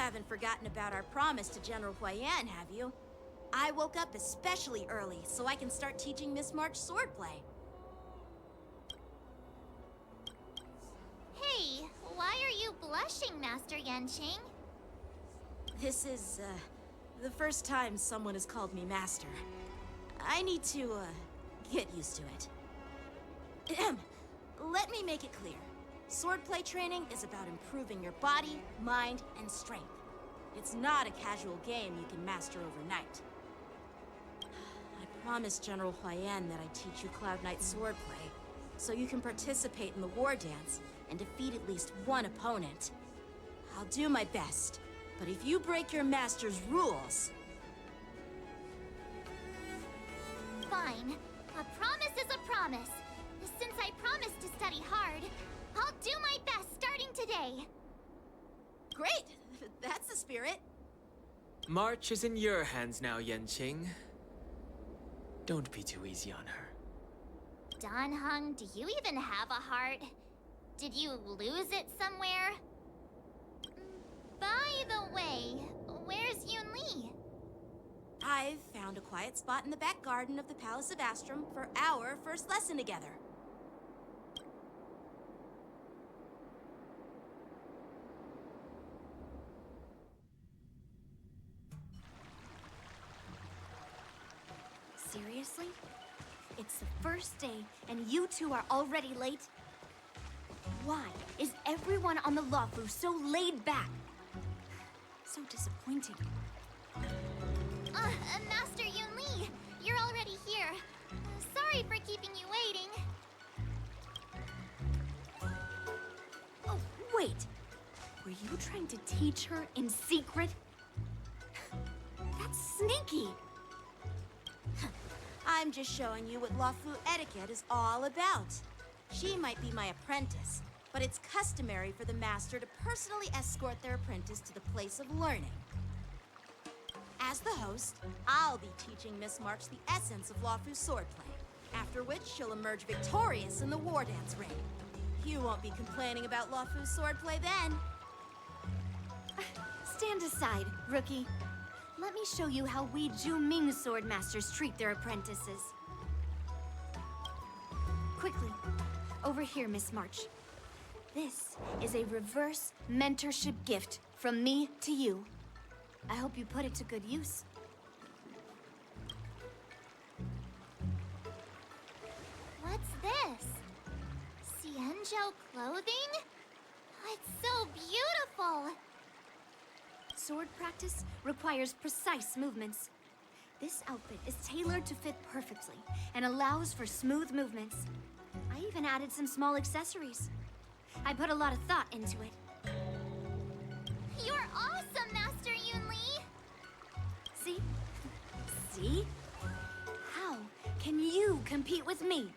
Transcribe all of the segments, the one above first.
haven't forgotten about our promise to General Huayan, have you? I woke up especially early so I can start teaching Miss March swordplay. Hey, why are you blushing, Master Yanqing? This is, the first time someone has called me Master. I need to, get used to it. Let me make it clear. Swordplay training is about improving your body, mind, and strength. It's not a casual game you can master overnight. I promised General Huayan that I'd teach you Cloud Knight swordplay, so you can participate in the war dance and defeat at least one opponent. I'll do my best, but if you break your master's rules... Fine. A promise is a promise. Since I promised to study hard, I'll do my best starting today. Great! That's the spirit. March is in your hands now, Yanqing. Don't be too easy on her. Dan Heng, do you even have a heart? Did you lose it somewhere? By the way, where's Yun Li? I've found a quiet spot in the back garden of the Palace of Astrum for our first lesson together. Seriously? It's the first day, and you two are already late? Why is everyone on the Luofu so laid back? So disappointing. Master Yun Li, you're already here. Sorry for keeping you waiting. Oh, wait. Were you trying to teach her in secret? That's sneaky. I'm just showing you what Luofu etiquette is all about. She might be my apprentice, but it's customary for the master to personally escort their apprentice to the place of learning. As the host, I'll be teaching Miss March the essence of Luofu swordplay, after which she'll emerge victorious in the war dance ring. You won't be complaining about Luofu swordplay then. Stand aside, rookie. Let me show you how we Zhu-Ming sword masters treat their apprentices. Quickly, over here, Miss March. This is a reverse mentorship gift from me to you. I hope you put it to good use. What's this? Xianzhou clothing? It's so beautiful! Sword practice requires precise movements. This outfit is tailored to fit perfectly and allows for smooth movements. I even added some small accessories. I put a lot of thought into it. You're awesome, Master Yun Li! See? See? How can you compete with me?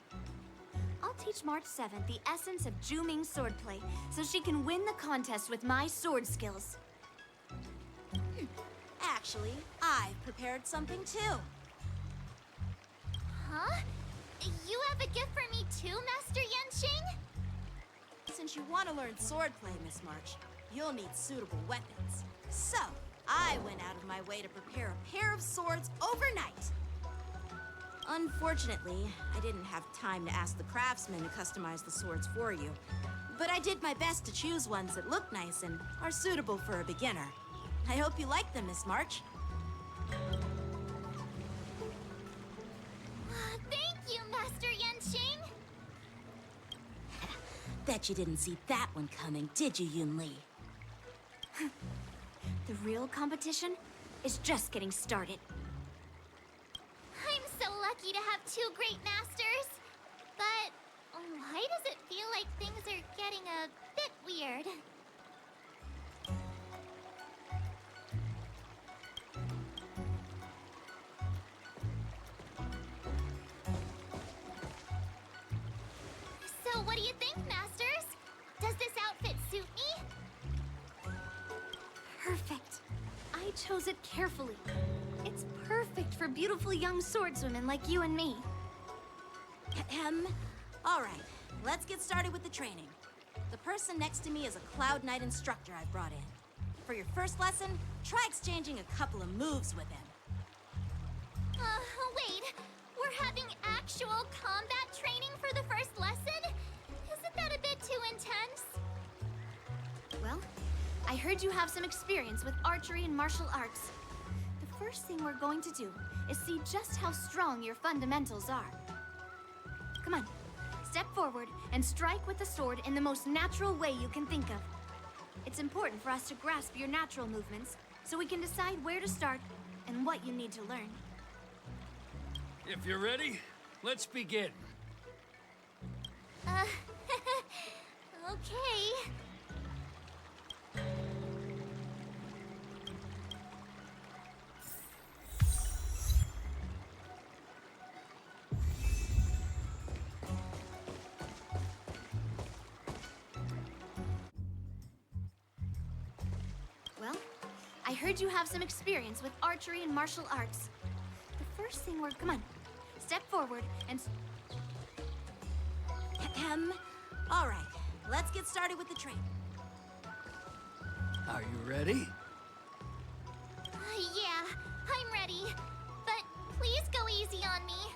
I'll teach March 7th the essence of Zhu-Ming swordplay so she can win the contest with my sword skills. Actually, I've prepared something too. Huh? You have a gift for me too, Master Yanqing? Since you want to learn swordplay, Miss March, you'll need suitable weapons. So, I went out of my way to prepare a pair of swords overnight. Unfortunately, I didn't have time to ask the craftsman to customize the swords for you. But I did my best to choose ones that look nice and are suitable for a beginner. I hope you like them, Miss March. Thank you, Master Yanqing! Bet you didn't see that one coming, did you, Yun Li? The real competition is just getting started. I'm so lucky to have two great masters. But why does it feel like things are getting a bit weird? So what do you think, Masters? Does this outfit suit me? Perfect. I chose it carefully. It's perfect for beautiful young swordswomen like you and me. All right, let's get started with the training. The person next to me is a Cloud Knight instructor I've brought in. for your first lesson, try exchanging a couple of moves with him. Wait. We're having actual combat training for the first lesson? Isn't that a bit too intense? Well, I heard you have some experience with archery and martial arts. The first thing we're going to do is see just how strong your fundamentals are. Come on, step forward and strike with the sword in the most natural way you can think of. It's important for us to grasp your natural movements so we can decide where to start and what you need to learn. If you're ready, let's begin. Okay. Well, I heard you have some experience with archery and martial arts. The first thing we're... Come on, step forward and... Ahem. All right, let's get started with the training. Are you ready? Yeah, I'm ready. But please go easy on me.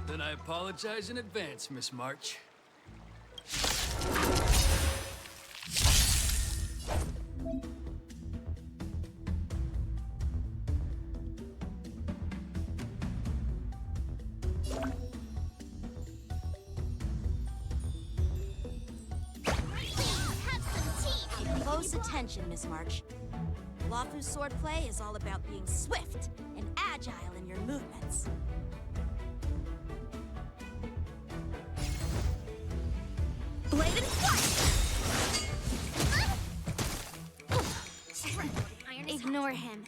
Then I apologize in advance, Miss March. Have some tea. Close attention, Miss March. Luofu's swordplay is all about being swift and agile in your movements. Bladed flight! Ignore him.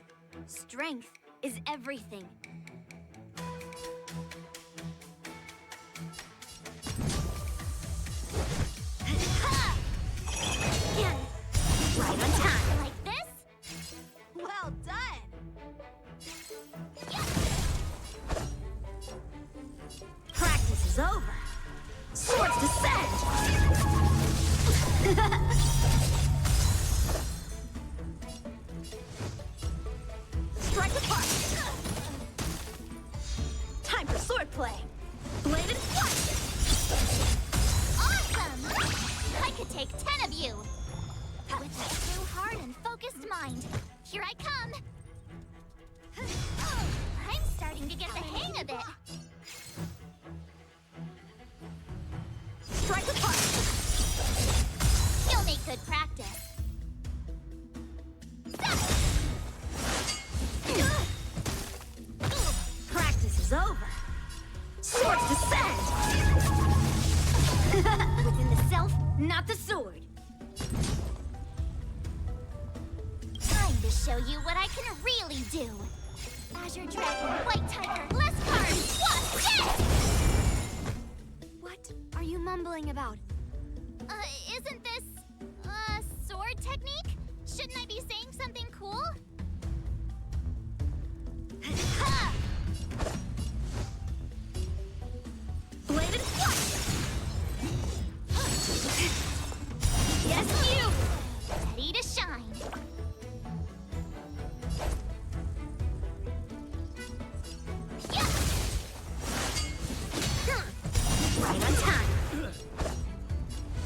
Strength is everything. Again. Right on time. Like this? Well done! Practice is over. Swords descend! Strike apart! Time for swordplay! Bladed flight! Awesome! I could take 10 of you. With a true heart and focused mind. Here I come. I'm starting to get the hang of it. Strike apart! You'll make good practice. Practice is over. Swords descend! Within the self, not the sword. Time to show you what I can really do. Azure Dragon, White Tiger, less cards, what's dead? What are you mumbling about? Isn't this, sword technique? Shouldn't I be saying something cool? Ha! Bladed flight! Yes, you! Ready to shine. Yeah! Right on time.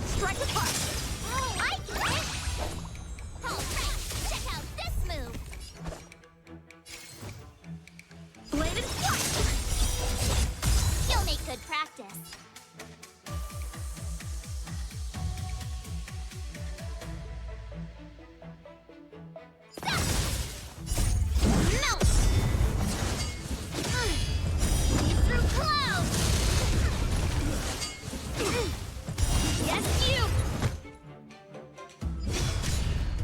Strike apart! Oh, I get it! All right, check out this move. Bladed flight! You'll make good practice. Melt! Leap through clouds! Yes, you!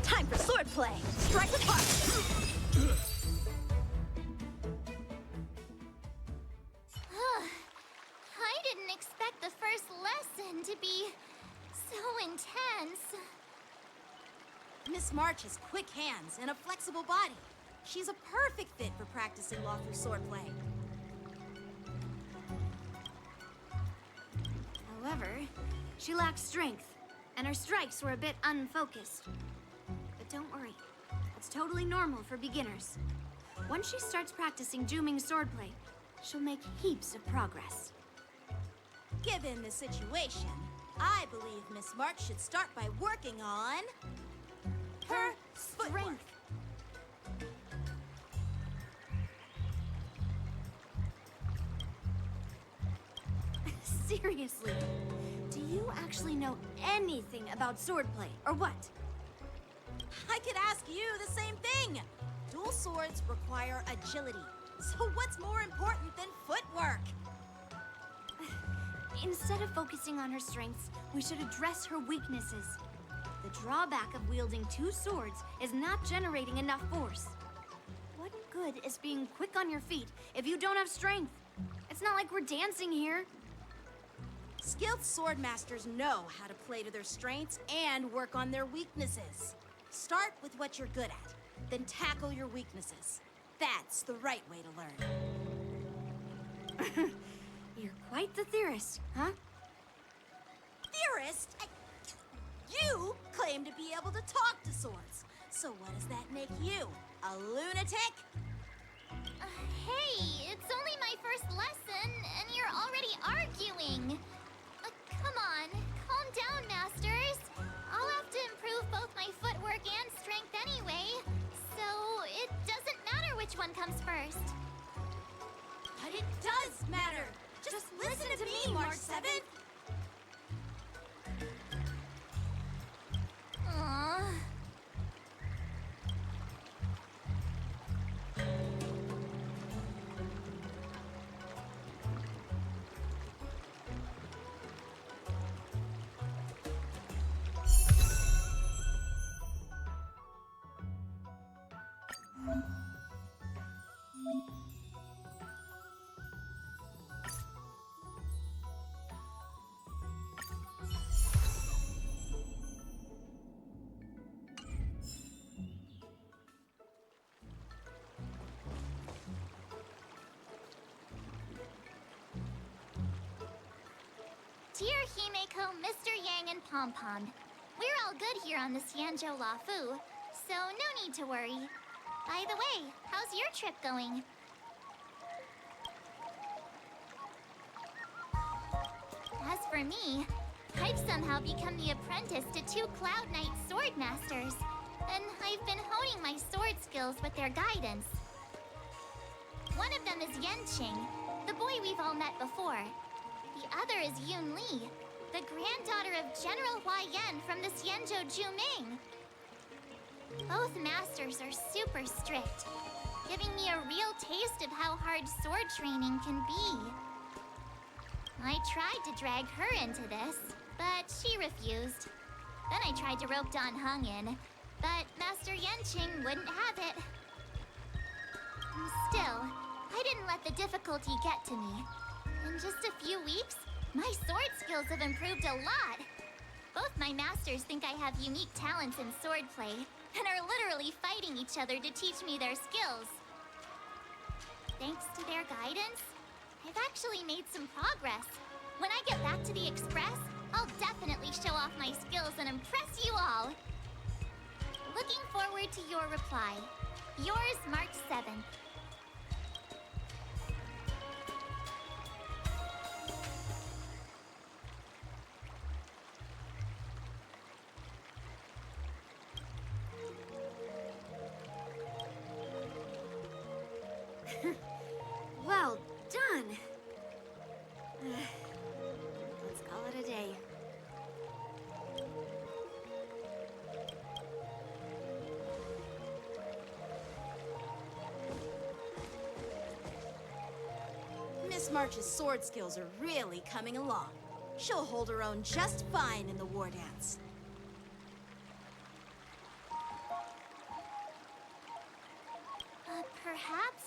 Time for swordplay! Strike apart! I didn't expect the first lesson to be so intense. Miss March has quick hands and a flexible body. She's a perfect fit for practicing Luofu swordplay. However, she lacks strength, and her strikes were a bit unfocused. The Don't worry. It's totally normal for beginners. Once she starts practicing Juming swordplay, she'll make heaps of progress. Given the situation, I believe Miss March should start by working on her footwork. Seriously, do you actually know anything about swordplay, or what? I could ask you the same thing. Dual swords require agility. So what's more important than footwork? Instead of focusing on her strengths, we should address her weaknesses. The drawback of wielding two swords is not generating enough force. What good is being quick on your feet if you don't have strength? It's not like we're dancing here. Skilled sword masters know how to play to their strengths and work on their weaknesses. Start with what you're good at, then tackle your weaknesses. That's the right way to learn. You're quite the theorist, huh? Theorist? You claim to be able to talk to swords. So what does that make you? A lunatic? Hey, it's only my first lesson, and you're already arguing. Come on, calm down, Masters. I'll have to improve both my footwork and strength anyway, so it doesn't matter which one comes first. But it does matter. Just listen to me, March 7th. Aww. Dear Himeko, Mr. Yang, and Pom Pom, we're all good here on the xianzhou Lafu, so no need to worry. By the way, how's your trip going? As for me, I've somehow become the apprentice to two Cloud Knight sword masters, and I've been honing my sword skills with their guidance. One of them is Yanqing, the boy we've all met before. The other is Yun Li, the granddaughter of General Hua Yan from the xianzhou Juming. Both masters are super strict, giving me a real taste of how hard sword training can be. I tried to drag her into this, but she refused. Then I tried to rope Dan Heng in, but Master Yanqing wouldn't have it. Still, I didn't let the difficulty get to me. In just a few weeks, my sword skills have improved a lot. Both my masters think I have unique talents in swordplay, and are literally fighting each other to teach me their skills. Thanks to their guidance, I've actually made some progress. When I get back to the Express, I'll definitely show off my skills and impress you all. Looking forward to your reply. Yours, March 7th. Well done. Let's call it a day. Miss March's sword skills are really coming along. She'll hold her own just fine in the war dance. Perhaps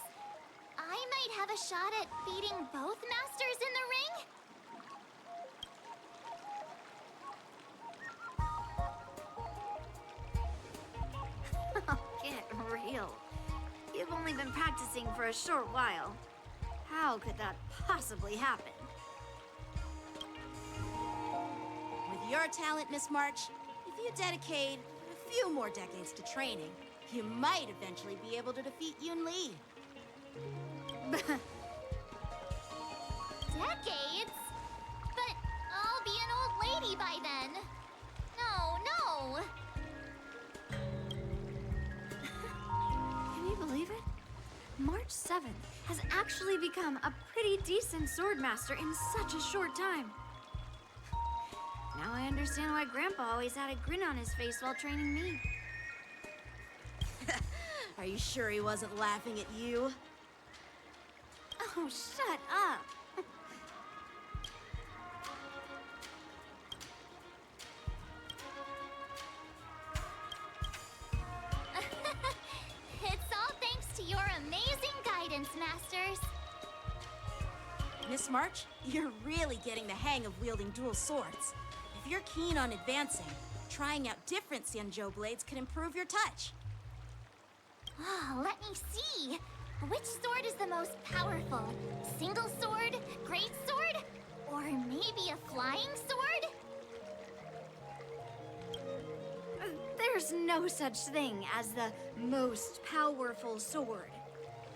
I might have a shot at beating both masters in the ring? Get real. You've only been practicing for a short while. How could that possibly happen? With your talent, Miss March, if you dedicate a few more decades to training, you might eventually be able to defeat Yun Li. Decades? But I'll be an old lady by then. No, no. Can you believe it? March 7th has actually become a pretty decent swordmaster in such a short time. Now I understand why Grandpa always had a grin on his face while training me. Are you sure he wasn't laughing at you? Oh, shut up! It's all thanks to your amazing guidance, Masters. Miss March, you're really getting the hang of wielding dual swords. If you're keen on advancing, trying out different xianzhou blades could improve your touch. Oh, let me see. Which sword is the most powerful? Single sword? Great sword? Or maybe a flying sword? There's no such thing as the most powerful sword.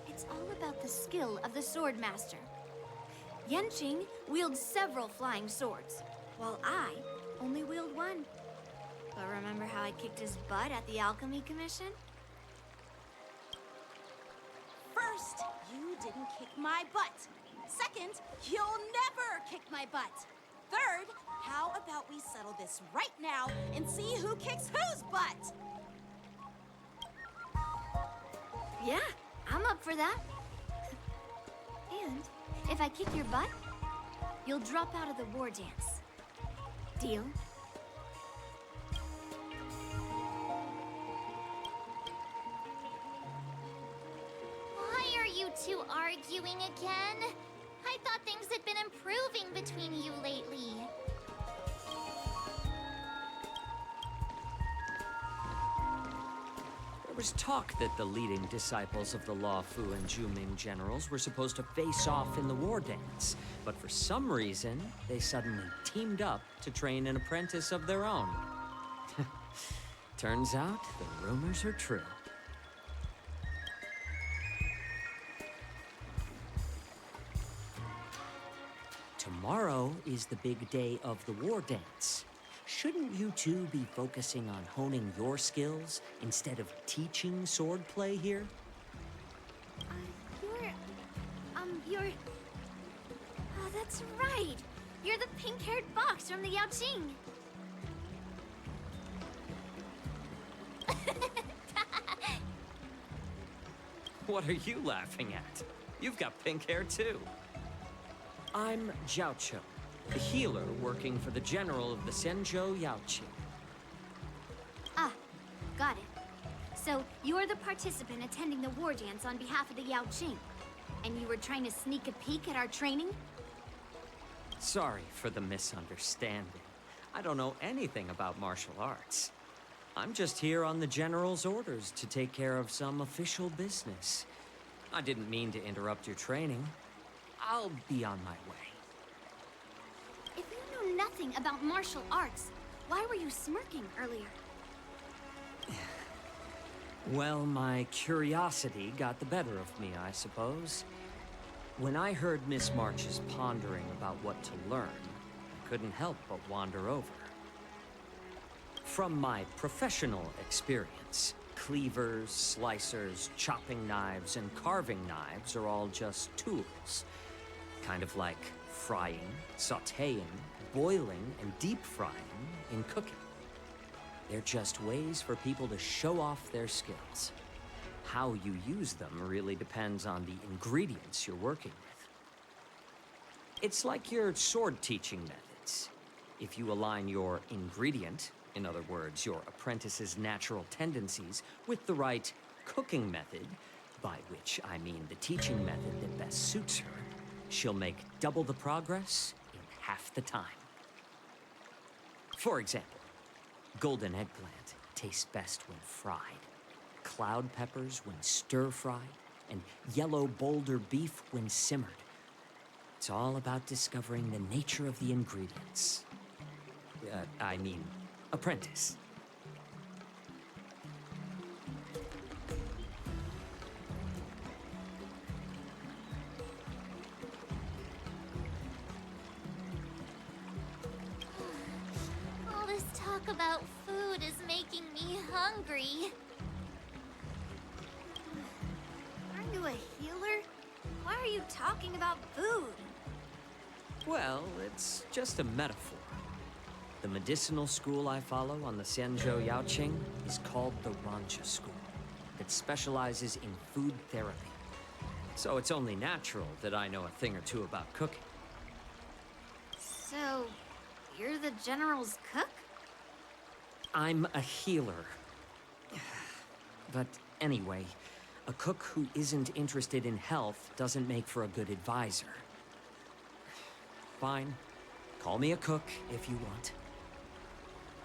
It's all about the skill of the swordmaster. Yanqing wields several flying swords, while I only wield one. But remember how I kicked his butt at the Alchemy Commission? First, you didn't kick my butt. Second, you'll never kick my butt. Third, how about we settle this right now and see who kicks whose butt? Yeah, I'm up for that. And if I kick your butt, you'll drop out of the war dance. Deal? Why are you two arguing again? I thought things had been improving between you lately. There was talk that the leading disciples of the Law Fu and Juming generals were supposed to face off in the war dance, but for some reason, they suddenly teamed up to train an apprentice of their own. Turns out, the rumors are true. Tomorrow is the big day of the war dance. Shouldn't you two be focusing on honing your skills instead of teaching swordplay here? You're... Oh, that's right. You're the pink-haired fox from the Yaoqing. What are you laughing at? You've got pink hair too. I'm Xiaoqiu, the healer working for the general of the Xianzhou Yaoqing. Ah, got it. So, you're the participant attending the war dance on behalf of the Yaoqing. And you were trying to sneak a peek at our training? Sorry for the misunderstanding. I don't know anything about martial arts. I'm just here on the general's orders to take care of some official business. I didn't mean to interrupt your training. I'll be on my way. If you know nothing about martial arts, why were you smirking earlier? Well, my curiosity got the better of me, I suppose. When I heard Miss March's pondering about what to learn, I couldn't help but wander over. From my professional experience, cleavers, slicers, chopping knives, and carving knives are all just tools. Kind of like frying, sautéing, boiling, and deep frying in cooking. They're just ways for people to show off their skills. How you use them really depends on the ingredients you're working with. It's like your sword teaching methods. If you align your ingredient, in other words, your apprentice's natural tendencies, with the right cooking method, by which I mean the teaching method that best suits her, she'll make double the progress in half the time. For example, golden eggplant tastes best when fried, cloud peppers when stir-fried, and yellow boulder beef when simmered. It's all about discovering the nature of the ingredients. Apprentice. hungry. Aren't you a healer? Why are you talking about food? Well, it's just a metaphor. The medicinal school I follow on the xianzhou Yaoqing is called the Rancha School. It specializes in food therapy. So it's only natural that I know a thing or two about cooking. So, you're the General's cook? I'm a healer. But anyway, a cook who isn't interested in health doesn't make for a good advisor. Fine. Call me a cook if you want.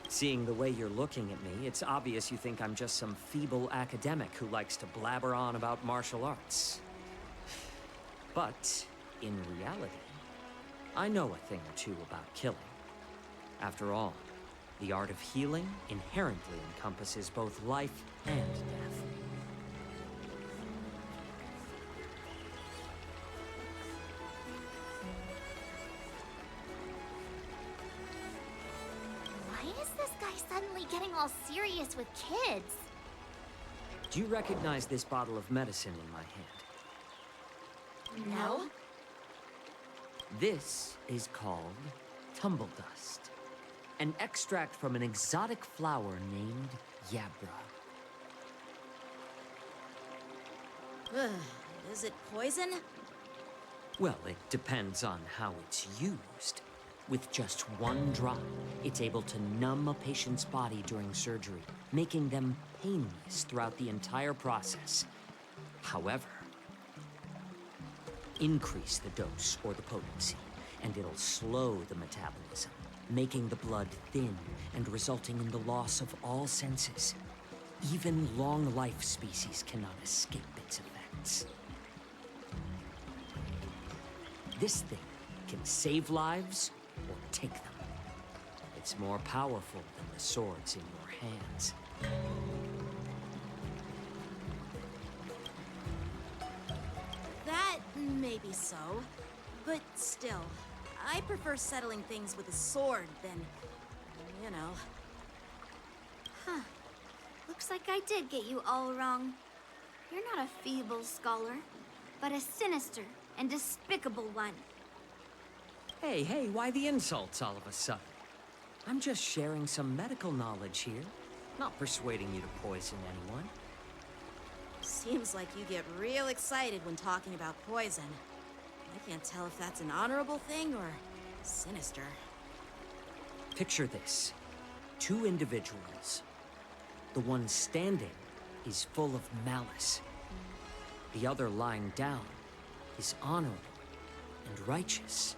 Seeing the way you're looking at me, it's obvious you think I'm just some feeble academic who likes to blabber on about martial arts. But, in reality, I know a thing or two about killing. After all, the art of healing inherently encompasses both life and death. Why is this guy suddenly getting all serious with kids? Do you recognize this bottle of medicine in my hand? No? This is called tumble dust, an extract from an exotic flower named Yabra. Ugh, is it poison? Well, it depends on how it's used. With just one drop, it's able to numb a patient's body during surgery, making them painless throughout the entire process. However, increase the dose or the potency, and it'll slow the metabolism, making the blood thin and resulting in the loss of all senses. Even long-life species cannot escape its effects. This thing can save lives or take them. It's more powerful than the swords in your hands. That may be so, but still, I prefer settling things with a sword than, you know. Huh. Looks like I did get you all wrong. You're not a feeble scholar, but a sinister and despicable one. Hey, why the insults all of a sudden? I'm just sharing some medical knowledge here, not persuading you to poison anyone. Seems like you get real excited when talking about poison. I can't tell if that's an honorable thing or sinister. Picture this. Two individuals. The one standing is full of malice. The other lying down is honorable and righteous.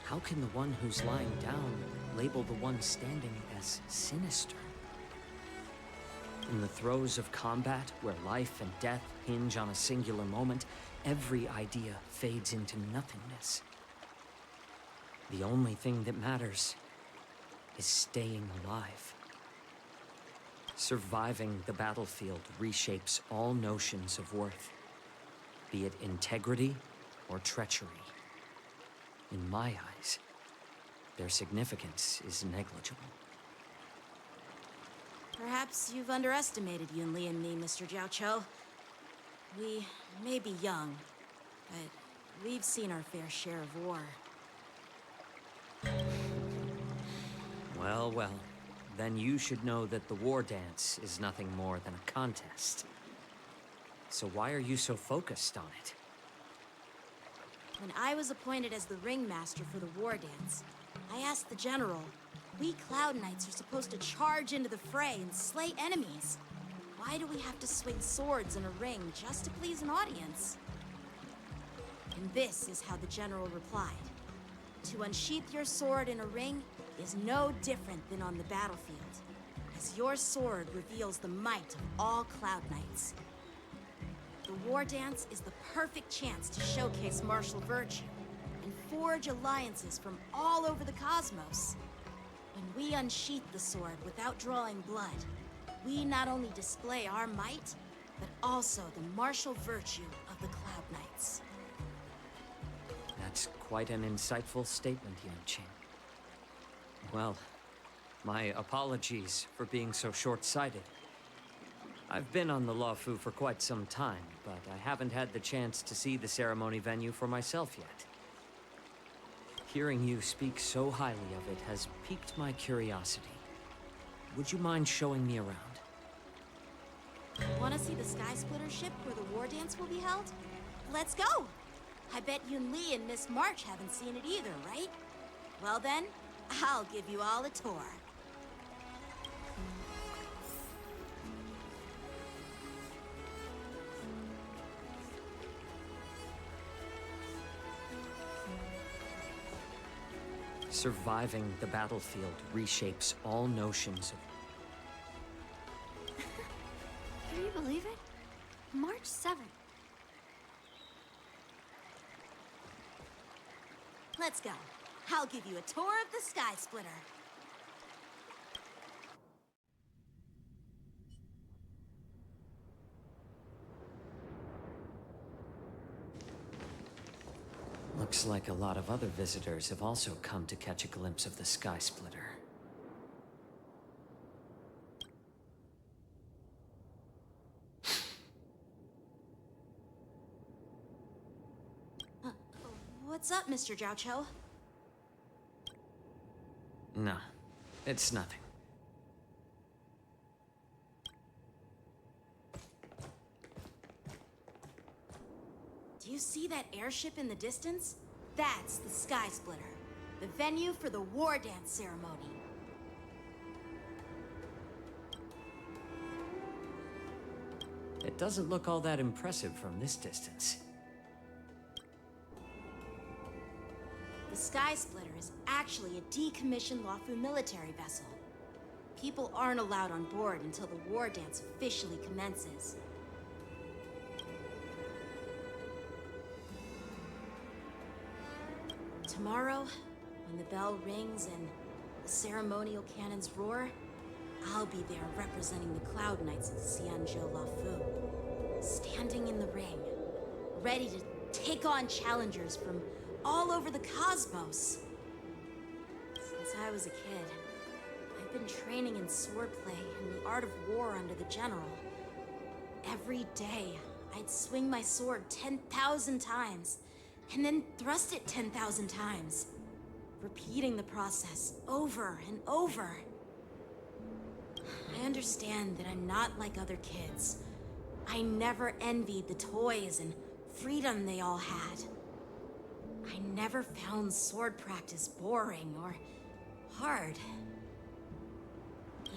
How can the one who's lying down label the one standing as sinister? In the throes of combat, where life and death hinge on a singular moment, every idea fades into nothingness. The only thing that matters is staying alive. Surviving the battlefield reshapes all notions of worth, be it integrity or treachery. In my eyes, their significance is negligible. Perhaps you've underestimated Yunli and me, Mr. Jiaoqiu. We may be young, but we've seen our fair share of war. Well, then you should know that the war dance is nothing more than a contest. So why are you so focused on it? When I was appointed as the ringmaster for the war dance, I asked the general, we Cloud Knights are supposed to charge into the fray and slay enemies. Why do we have to swing swords in a ring just to please an audience? And this is how the general replied. To unsheath your sword in a ring is no different than on the battlefield, as your sword reveals the might of all Cloud Knights. The war dance is the perfect chance to showcase martial virtue and forge alliances from all over the cosmos. When we unsheath the sword without drawing blood, we not only display our might, but also the martial virtue of the Cloud Knights. That's quite an insightful statement, Yuan-Qing. Well, My apologies for being so short-sighted. I've been on the Luofu for quite some time, but I haven't had the chance to see the ceremony venue for myself yet. Hearing you speak so highly of it has piqued my curiosity. Would you mind showing me around? Want to see the Sky Splitter ship where the war dance will be held? Let's go! I bet Yun Li and Miss March haven't seen it either, right? Well then, I'll give you all a tour. Surviving the battlefield reshapes all notions of... Can you believe it? March 7th. Let's go. I'll give you a tour of the Sky Splitter. Looks like a lot of other visitors have also come to catch a glimpse of the Sky Splitter. What's up, Mr. Xiaoqiu? No, it's nothing. Do you see that airship in the distance? That's the Sky Splitter, the venue for the war dance ceremony. It doesn't look all that impressive from this distance. The Sky Splitter is actually a decommissioned Luofu military vessel. People aren't allowed on board until the war dance officially commences. Tomorrow, when the bell rings and the ceremonial cannons roar, I'll be there representing the Cloud Knights of xianzhou Luofu, standing in the ring, ready to take on challengers from all over the cosmos. Since I was a kid, I've been training in swordplay and the art of war under the general. Every day, I'd swing my sword 10,000 times, and then thrust it 10,000 times, repeating the process over and over. I understand that I'm not like other kids. I never envied the toys and freedom they all had. I never found sword practice boring or hard.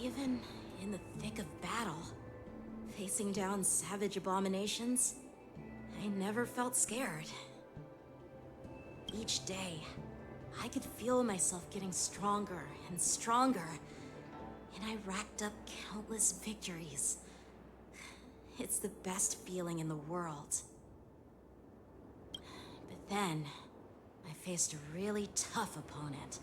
Even in the thick of battle, facing down savage abominations, I never felt scared. Each day, I could feel myself getting stronger and stronger, and I racked up countless victories. It's the best feeling in the world. But then, I faced a really tough opponent,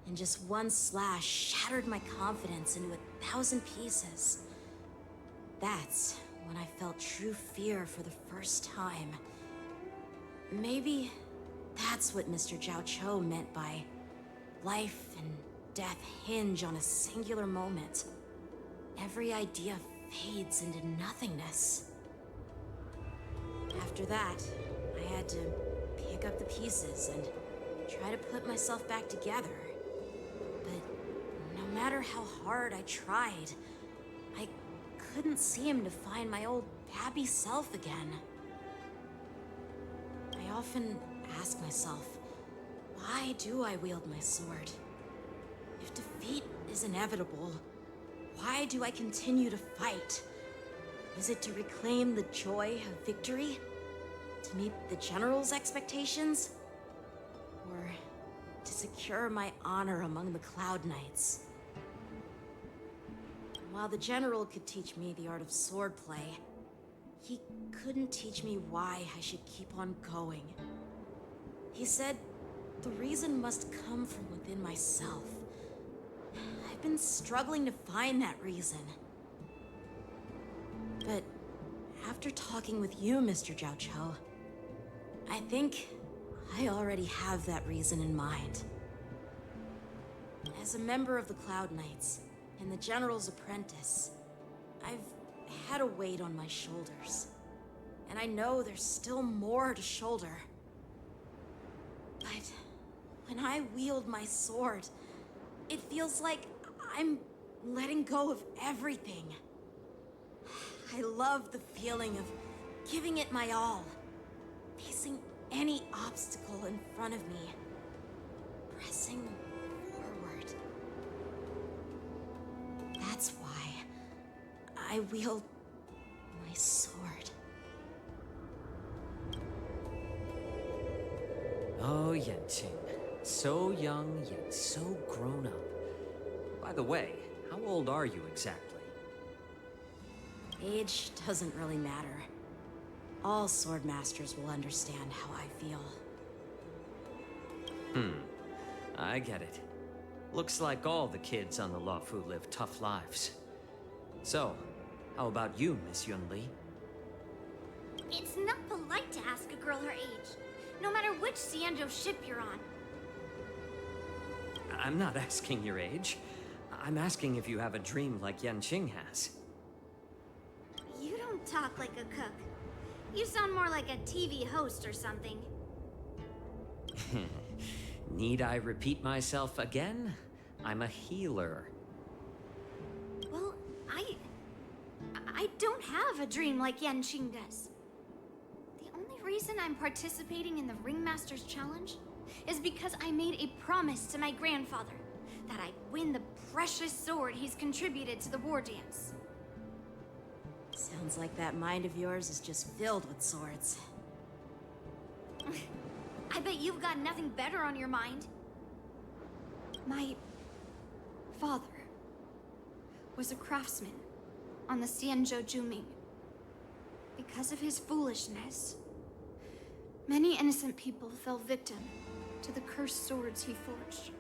and just one slash shattered my confidence into 1,000 pieces. That's when I felt true fear for the first time. Maybe that's what Mr. Xiaoqiu meant by life and death hinge on a singular moment. Every idea fades into nothingness. After that, I had to pick up the pieces and try to put myself back together. But no matter how hard I tried, I couldn't seem to find my old happy self again. I often ask myself, why do I wield my sword? If defeat is inevitable, why do I continue to fight? Is it to reclaim the joy of victory? To meet the General's expectations? Or to secure my honor among the Cloud Knights? While the General could teach me the art of swordplay, he couldn't teach me why I should keep on going. He said the reason must come from within myself. I've been struggling to find that reason. But after talking with you, Mr. Xiaoqiu, I think I already have that reason in mind. As As a member of the Cloud Knights and the General's apprentice, I've had a weight on my shoulders. And I know there's still more to shoulder. But when I wield my sword, it feels like I'm letting go of everything. I love the feeling of giving it my all, facing any obstacle in front of me, pressing forward. That's why I wield my sword. Oh, Yenqing. So young, yet so grown up. By the way, how old are you exactly? Age doesn't really matter. All sword masters will understand how I feel. I get it. Looks like all the kids on the Luofu live tough lives. So, how about you, Miss Yunli? It's not polite to ask a girl her age, no matter which xianzhou ship you're on. I'm not asking your age. I'm asking if you have a dream like Yenqing has. You don't talk like a cook. You sound more like a TV host or something. Need I repeat myself again? I'm a healer. Well, I don't have a dream like Yanqing does. The only reason I'm participating in the Ringmaster's Challenge is because I made a promise to my grandfather that I'd win the precious sword he's contributed to the war dance. Sounds like that mind of yours is just filled with swords. I bet you've got nothing better on your mind. My father was a craftsman on the xianzhou Juming. Because of his foolishness, many innocent people fell victim to the cursed swords he forged.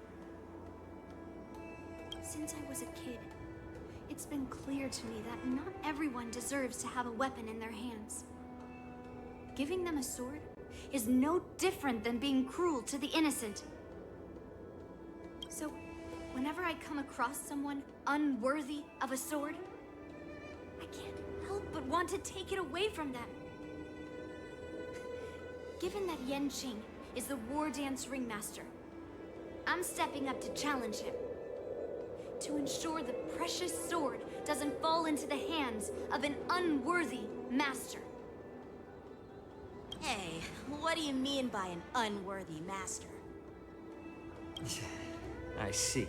Since I was a kid, it's been clear to me that not everyone deserves to have a weapon in their hands. Giving them a sword is no different than being cruel to the innocent. So, whenever I come across someone unworthy of a sword, I can't help but want to take it away from them. Given that Yenqing is the war dance ringmaster, I'm stepping up to challenge him. To ensure the precious sword doesn't fall into the hands of an unworthy master. Hey, what do you mean by an unworthy master? I see.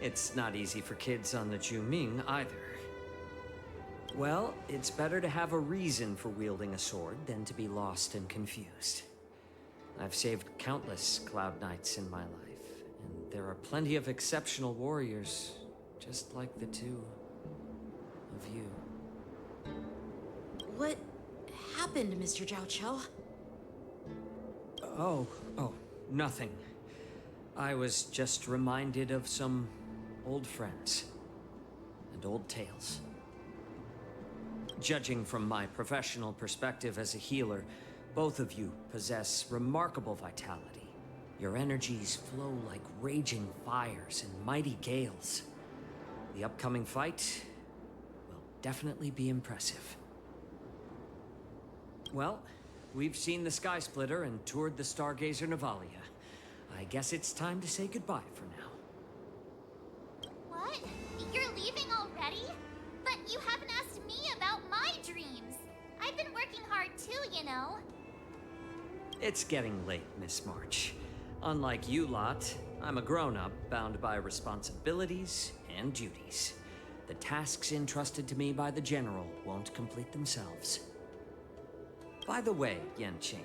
It's not easy for kids on the Juming either. Well, it's better to have a reason for wielding a sword than to be lost and confused. I've saved countless Cloud Knights in my life, and there are plenty of exceptional warriors, just like the two of you. What happened, Mr. Zhao Cho? Oh, nothing. I was just reminded of some old friends and old tales. Judging from my professional perspective as a healer, both of you possess remarkable vitality. Your energies flow like raging fires and mighty gales. The upcoming fight will definitely be impressive. Well, we've seen the Sky Splitter and toured the Stargazer Navalia. I guess it's time to say goodbye for now. What? You're leaving already? But you haven't asked me about my dreams. I've been working hard too, you know. It's getting late, Miss March. Unlike you lot, I'm a grown-up bound by responsibilities and duties. The tasks entrusted to me by the General won't complete themselves. By the way, Yenqing,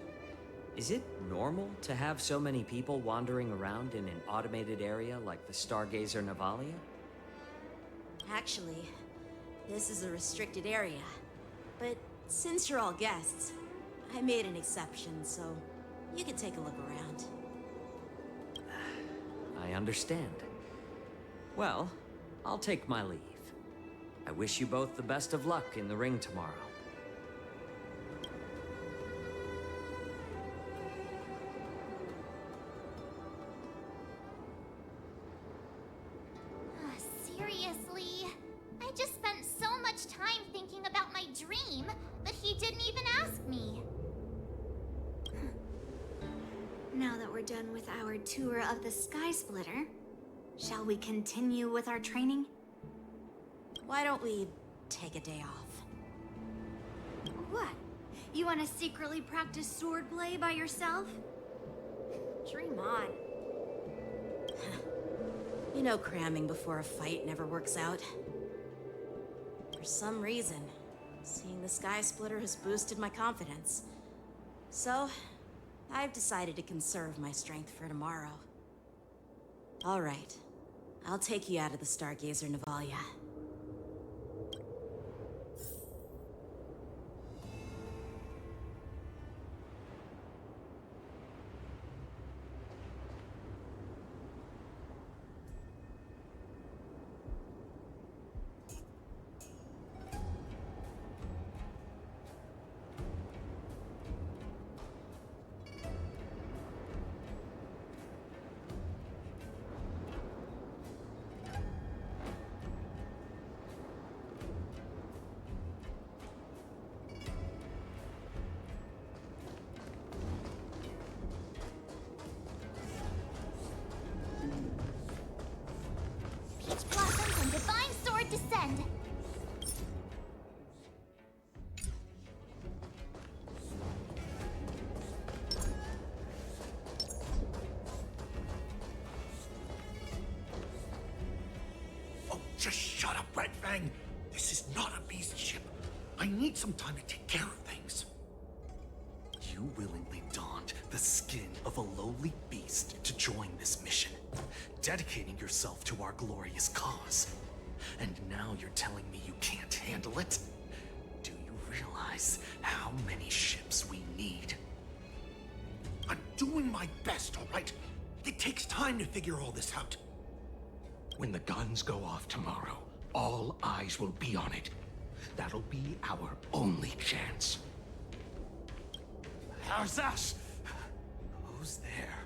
is it normal to have so many people wandering around in an automated area like the Stargazer Navalia? Actually, this is a restricted area. But since you're all guests, I made an exception, so you can take a look around. I understand. Well, I'll take my leave. I wish you both the best of luck in the ring tomorrow. seriously. I just spent so much time thinking about my dream that he didn't even ask me. Now that we're done with our tour of the Sky Splitter, shall we continue with our training? Why don't we take a day off? What? You want to secretly practice swordplay by yourself? Dream on. You know cramming before a fight never works out. For some reason, seeing the Sky Splitter has boosted my confidence. So, I've decided to conserve my strength for tomorrow. All right. I'll take you out of the Stargazer Navalia. Peach blossoms and divine sword descend. Oh, just shut up, Red Fang. This is not a beast ship. I need some time to take care of things. You willingly donned the skin of a lowly beast to join this mission, dedicating yourself to our glorious cause. And now you're telling me you can't handle it? Do you realize how many ships we need? I'm doing my best, all right? It takes time to figure all this out. When the guns go off tomorrow, all eyes will be on it. That'll be our only chance. How's that? Who's there?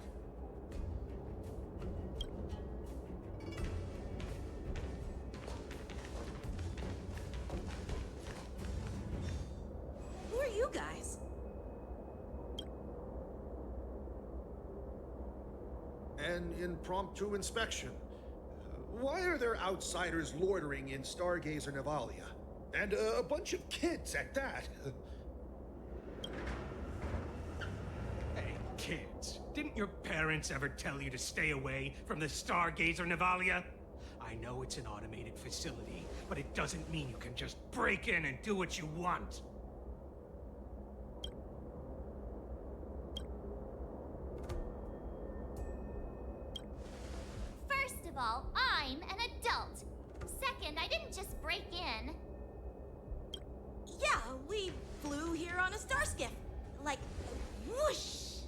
Who are you guys? An impromptu inspection. Why are there outsiders loitering in Stargazer Navalia? And a bunch of kids at that. Hey, kids, didn't your parents ever tell you to stay away from the Stargazer Navalia? I know it's an automated facility, but it doesn't mean you can just break in and do what you want. First of all, I'm an adult. Second, I didn't just break in. Yeah, we flew here on a star skiff. Like, whoosh!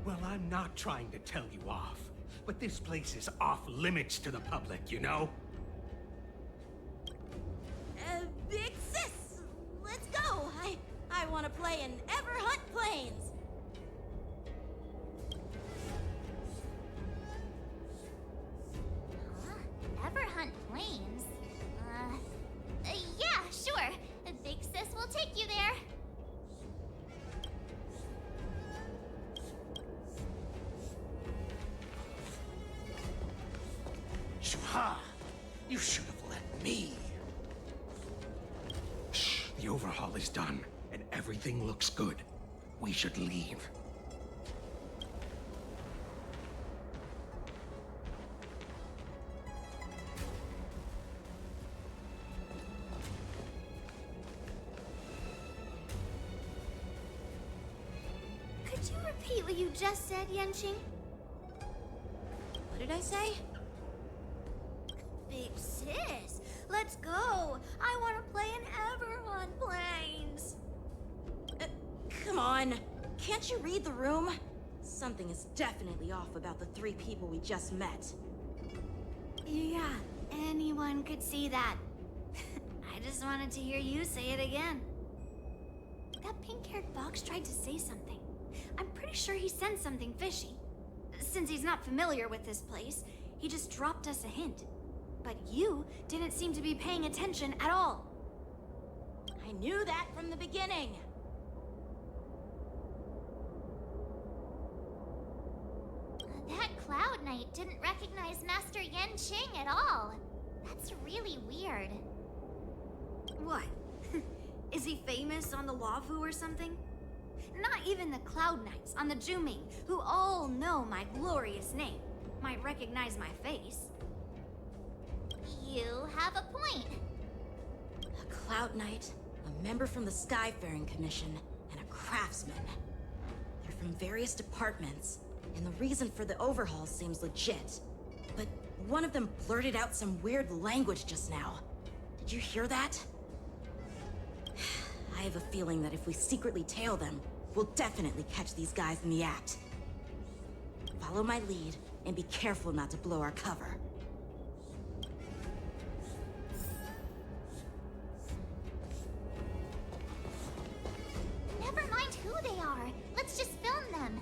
Well, I'm not trying to tell you off, but this place is off limits to the public, you know? Big sis! Let's go! I want to play in Everhunt Plains! Huh? Everhunt Plains? Yeah, sure. Big Sis will take you there. Shuha! You should have let me. Shh, the overhaul is done, and everything looks good. We should leave. Could you repeat what you just said, Yanqing? What did I say? Big sis, let's go. I want to play in Everhunt Plains. Come on. Can't you read the room? Something is definitely off about the three people we just met. Yeah, anyone could see that. I just wanted to hear you say it again. That pink-haired fox tried to say something. I'm pretty sure he sensed something fishy. Since he's not familiar with this place, he just dropped us a hint. But you didn't seem to be paying attention at all. I knew that from the beginning. That Cloud Knight didn't recognize Master Yanqing at all. That's really weird. What? Is he famous on the Lavu or something? Not even the Cloud Knights on the Juming, who all know my glorious name, might recognize my face. You have a point. A Cloud Knight, a member from the Skyfaring Commission, and a craftsman. They're from various departments, and the reason for the overhaul seems legit. But one of them blurted out some weird language just now. Did you hear that? I have a feeling that if we secretly tail them, we'll definitely catch these guys in the act. Follow my lead, and be careful not to blow our cover. Never mind who they are. Let's just film them.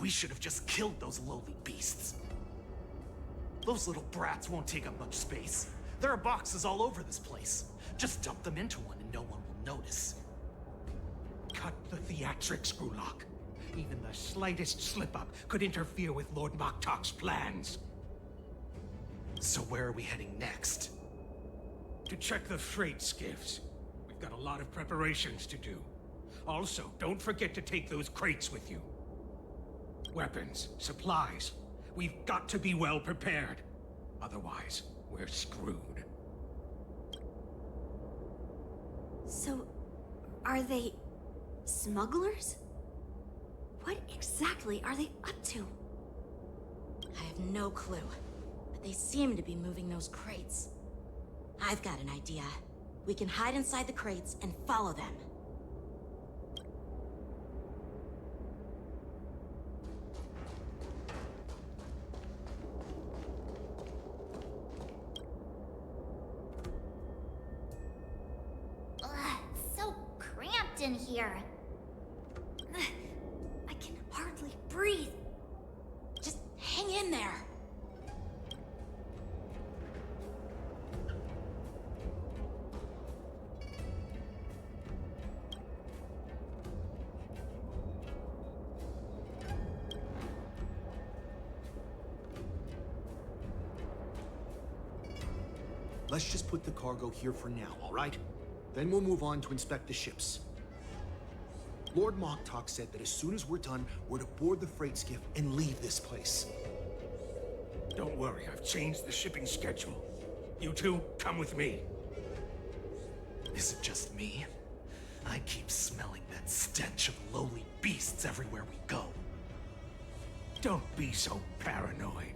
We should have just killed those lowly beasts. Those little brats won't take up much space. There are boxes all over this place. Just dump them into one and no one will notice. Cut the theatrics, Grulok. Even the slightest slip-up could interfere with Lord Moktok's plans. So where are we heading next? To check the freight skiffs. We've got a lot of preparations to do. Also, don't forget to take those crates with you. Weapons, supplies. We've got to be well prepared. Otherwise, we're screwed. So, are they smugglers? What exactly are they up to? I have no clue, but they seem to be moving those crates. I've got an idea. We can hide inside the crates and follow them. Ugh, so cramped in here. I can hardly breathe. Just hang in there. Let's just put the cargo here for now, all right? Then we'll move on to inspect the ships. Lord Moktok said that as soon as we're done, we're to board the freight skiff and leave this place. Don't worry, I've changed the shipping schedule. You two, come with me. Is it just me? I keep smelling that stench of lowly beasts everywhere we go. Don't be so paranoid.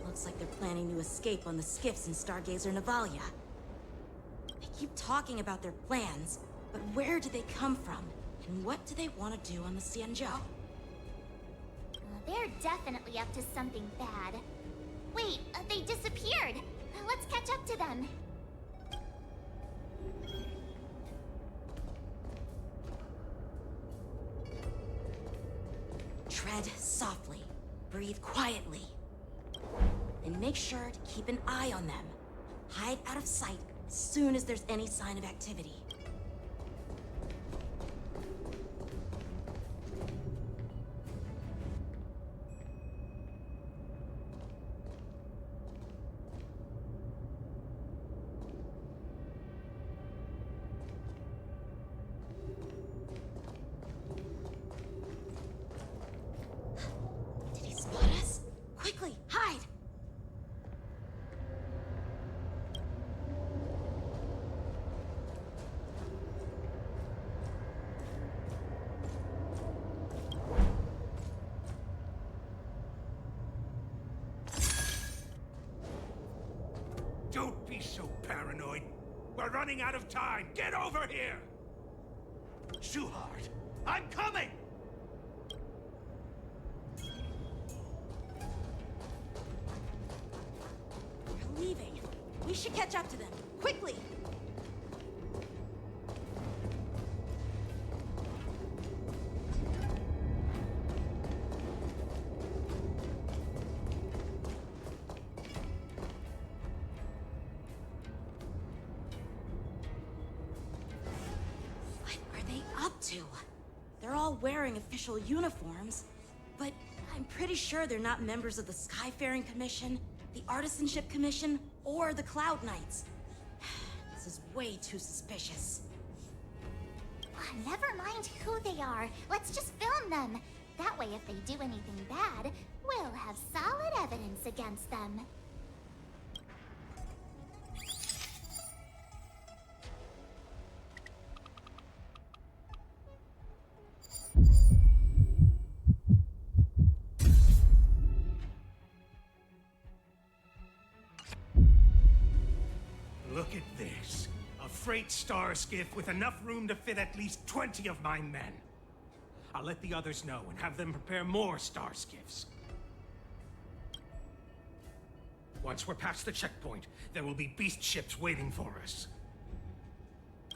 Looks like they're planning to escape on the skiffs in Stargazer Navalia. They keep talking about their plans, but where do they come from? And what do they want to do on the xianzhou? They're definitely up to something bad. Wait, they disappeared. Let's catch up to them. Tread softly. Breathe quietly. And make sure to keep an eye on them. Hide out of sight as soon as there's any sign of activity. Did he spot us? Quickly, hide! We're running out of time! Get over here! Shuhard, I'm coming! They're leaving. We should catch up to them. Quickly! What are they up to? They're all wearing official uniforms, but I'm pretty sure they're not members of the Skyfaring Commission, the Artisanship Commission, or the Cloud Knights. This is way too suspicious. Never mind who they are. Let's just film them. That way, if they do anything bad, we'll have solid evidence against them. Look at this. A freight star skiff with enough room to fit at least 20 of my men. I'll let the others know and have them prepare more star skiffs. Once we're past the checkpoint, there will be beast ships waiting for us.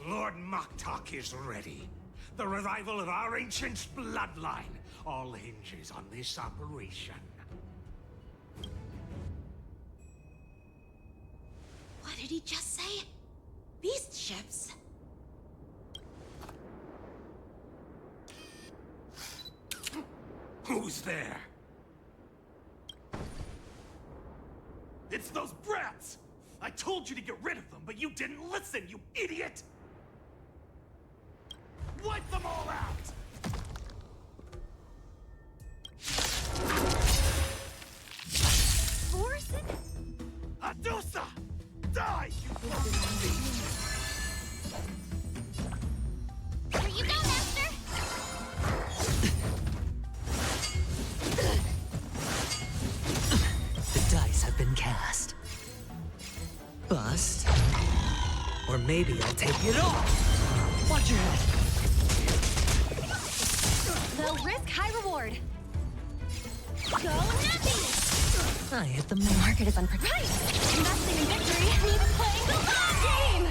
Lord Moktok is ready. The revival of our ancient bloodline all hinges on this operation. What did he just say? Beast ships? Who's there? It's those brats! I told you to get rid of them, but you didn't listen, you idiot! Wipe them all out! Morrison? Adusa! Die, you Here you go, Master! The dice have been cast. Bust. Or maybe I'll take it all. Watch your head. Low risk, high reward. Go nothing! I hit the mark. Market is unpredictable. Right! Investing in victory means playing the long game!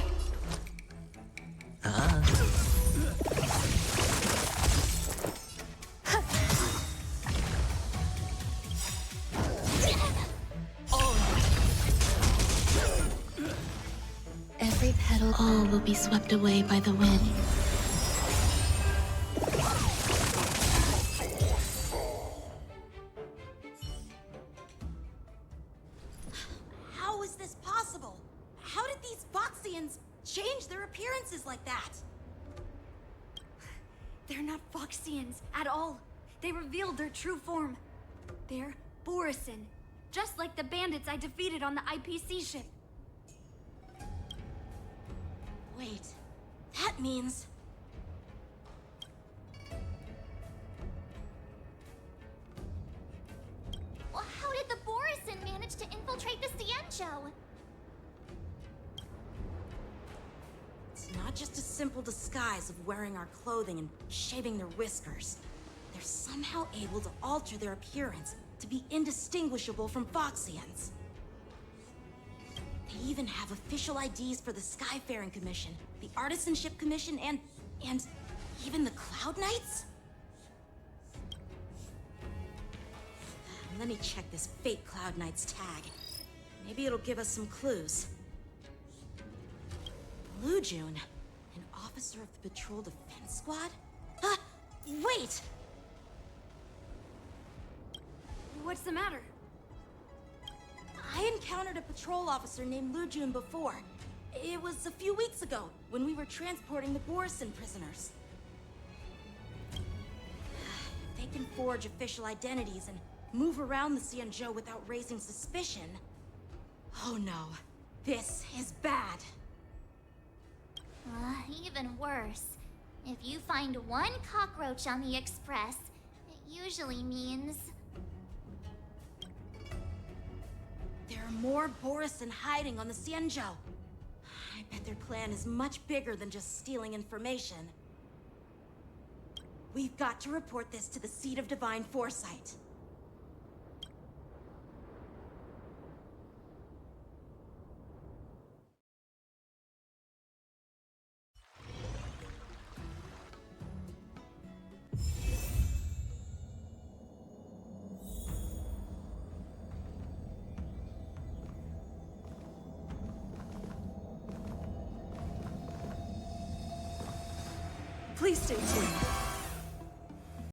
Every petal, all will be swept away by the wind. How is this possible? How did these Foxians change their appearances like that? They're not Foxians at all. They revealed their true form. They're Borison, just like the bandits I defeated on the IPC ship. Wait, that means... Well, how did the Borison manage to infiltrate the xianzhou? It's not just a simple disguise of wearing our clothing and shaving their whiskers. They're somehow able to alter their appearance to be indistinguishable from Foxians. They even have official IDs for the Skyfaring Commission, the Artisanship Commission, and even the Cloud Knights? Let me check this fake Cloud Knight's tag. Maybe it'll give us some clues. Blue June, an officer of the Patrol Defense Squad? Wait! What's the matter? I encountered a patrol officer named Lu Jun before. It was a few weeks ago, when we were transporting the Borison prisoners. They can forge official identities and move around the xianzhou without raising suspicion. Oh no, this is bad. Even worse. If you find one cockroach on the Express, it usually means... There are more Borison hiding on the xianzhou. I bet their plan is much bigger than just stealing information. We've got to report this to the Seat of Divine Foresight. Please stay tuned.